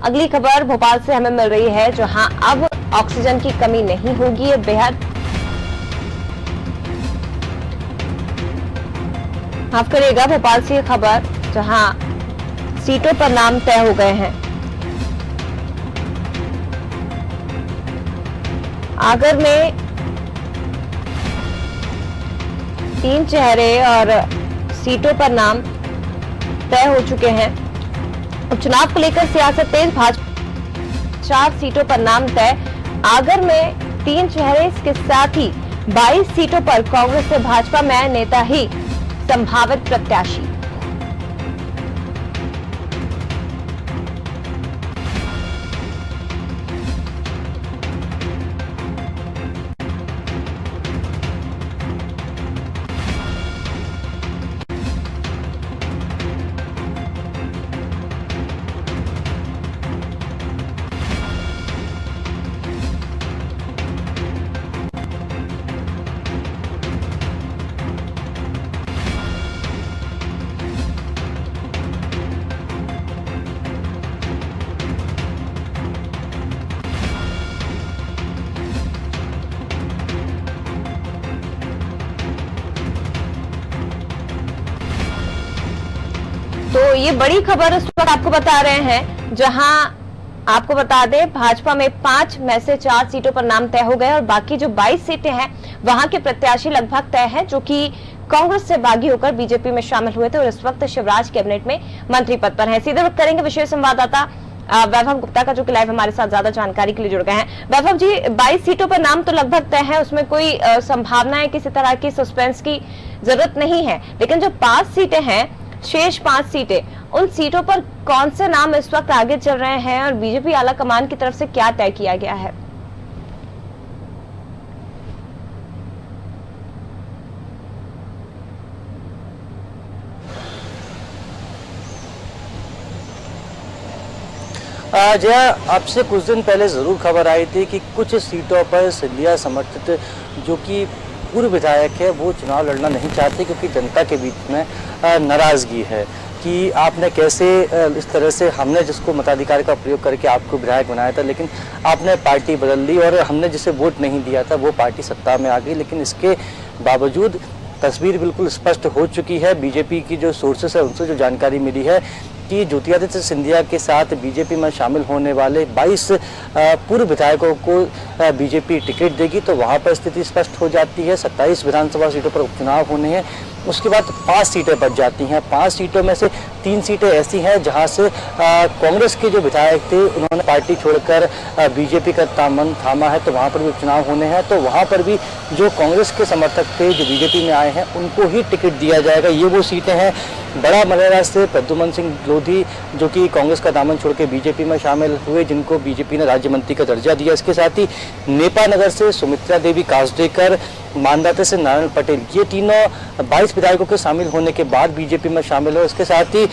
अगली खबर भोपाल से हमें मिल रही है, जहां अब ऑक्सीजन की कमी नहीं होगी। ये बेहद माफ करिएगा, भोपाल से ये खबर जहां सीटों पर नाम तय हो गए हैं। आगर में 3 चेहरे और सीटों पर नाम तय हो चुके हैं। उपचुनाव को लेकर सियासत तेज, भाजपा 4 सीटों पर नाम तय। आगर में 3 चेहरे, इसके साथ ही 22 सीटों पर कांग्रेस से भाजपा में नेता ही संभावित प्रत्याशी। तो ये बड़ी खबर इस वक्त आपको बता रहे हैं, जहां आपको बता दें भाजपा में 5 में से 4 सीटों पर नाम तय हो गए और बाकी जो 22 सीटें हैं वहां के प्रत्याशी लगभग तय हैं, जो कि कांग्रेस से बागी होकर बीजेपी में शामिल हुए थे और इस वक्त शिवराज कैबिनेट में मंत्री पद पर हैं। सीधे वक्त करेंगे विशेष संवाददाता वैभव गुप्ता का, जो कि लाइव हमारे साथ ज्यादा जानकारी के लिए जुड़ गए हैं। वैभव जी, 22 सीटों पर नाम तो लगभग तय है, उसमें कोई संभावना है किसी तरह की सस्पेंस की जरूरत नहीं है, लेकिन जो 5 सीटें हैं, शेष 5 सीटें, उन सीटों पर कौन से नाम इस वक्त आगे चल रहे हैं और बीजेपी आला कमान की तरफ से क्या तय किया गया है? जया, आपसे कुछ दिन पहले जरूर खबर आई थी कि कुछ सीटों पर सिंधिया समर्थित जो कि पूर्व विधायक है वो चुनाव लड़ना नहीं चाहते, क्योंकि जनता के बीच में नाराजगी है कि आपने कैसे इस तरह से, हमने जिसको मताधिकार का प्रयोग करके आपको विधायक बनाया था, लेकिन आपने पार्टी बदल ली और हमने जिसे वोट नहीं दिया था वो पार्टी सत्ता में आ गई। लेकिन इसके बावजूद तस्वीर बिल्कुल स्पष्ट हो चुकी है। बीजेपी की जो सोर्सेस है उनसे जो जानकारी मिली है कि ज्योतिरादित्य सिंधिया के साथ बीजेपी में शामिल होने वाले 22 पूर्व विधायकों को बीजेपी टिकट देगी, तो वहां पर स्थिति स्पष्ट हो जाती है। 27 विधानसभा सीटों पर उपचुनाव होने हैं, उसके बाद 5 सीटें बच जाती हैं। 5 सीटों में से 3 सीटें ऐसी हैं जहां से कांग्रेस के जो विधायक थे उन्होंने पार्टी छोड़कर बीजेपी का दामन थामा है, तो वहां पर भी उपचुनाव होने हैं। तो वहां पर भी जो कांग्रेस के समर्थक थे जो बीजेपी में आए हैं उनको ही टिकट दिया जाएगा। ये वो सीटें हैं बड़ा मलेरा से प्रद्युमन सिंह लोधी, जो कि कांग्रेस का दामन छोड़ के बीजेपी में शामिल हुए, जिनको बीजेपी ने राज्य मंत्री का दर्जा दिया। इसके साथ ही नेपा नगर से सुमित्रा देवी कासडेकर, मानदाते से नारायण पटेल, ये तीनों 22 विधायकों के शामिल होने के बाद बीजेपी में शामिल हो। इसके साथ ही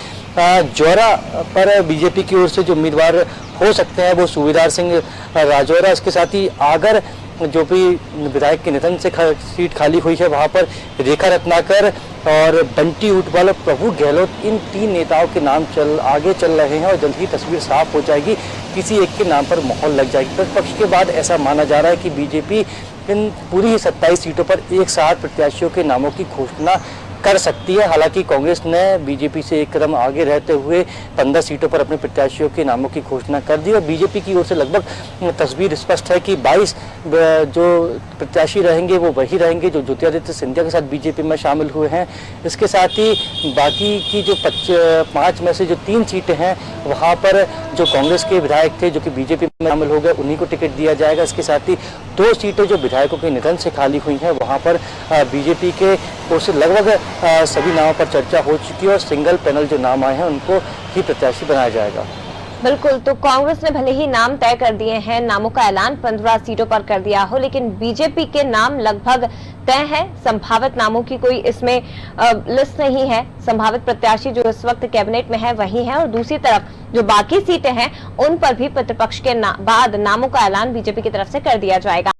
जौरा पर बीजेपी की ओर से जो उम्मीदवार हो सकते हैं वो सूबेदार सिंह राजौरा। इसके साथ ही आगर जो भी विधायक के निधन से सीट खाली हुई है वहां पर रेखा रत्नाकर और बंटी ऊटवाल और प्रभु गहलोत, इन 3 नेताओं के नाम आगे चल रहे हैं और जल्द ही तस्वीर साफ हो जाएगी, किसी एक के नाम पर मोहर लग जाएगी। प्रतिपक्ष के बाद ऐसा माना जा रहा है कि बीजेपी इन पूरी 27 सीटों पर एक साथ प्रत्याशियों के नामों की घोषणा कर सकती है। हालांकि कांग्रेस ने बीजेपी से एक कदम आगे रहते हुए 15 सीटों पर अपने प्रत्याशियों के नामों की घोषणा कर दी और बीजेपी की ओर से लगभग तस्वीर स्पष्ट है कि 22 जो प्रत्याशी रहेंगे वो वही रहेंगे जो ज्योतिरादित्य सिंधिया के साथ बीजेपी में शामिल हुए हैं। इसके साथ ही बाकी की जो 5 में से जो 3 सीटें हैं वहाँ पर जो कांग्रेस के विधायक थे जो कि बीजेपी में शामिल हो गए उन्हीं को टिकट दिया जाएगा। इसके साथ ही 2 सीटें जो विधायकों के निधन से खाली हुई हैं वहाँ पर बीजेपी के ओर से लगभग सभी नामों पर चर्चा हो चुकी है और सिंगल पैनल जो नाम आए हैं उनको ही प्रत्याशी बनाया जाएगा। बिल्कुल, तो कांग्रेस ने भले ही नाम तय कर दिए हैं, नामों का ऐलान 15 सीटों पर कर दिया हो, लेकिन बीजेपी के नाम लगभग तय है। संभावित नामों की कोई इसमें लिस्ट नहीं है। संभावित प्रत्याशी जो इस वक्त कैबिनेट में है वही है और दूसरी तरफ जो बाकी सीटें हैं उन पर भी प्रतिपक्ष के बाद नामों का ऐलान बीजेपी की तरफ से कर दिया जाएगा।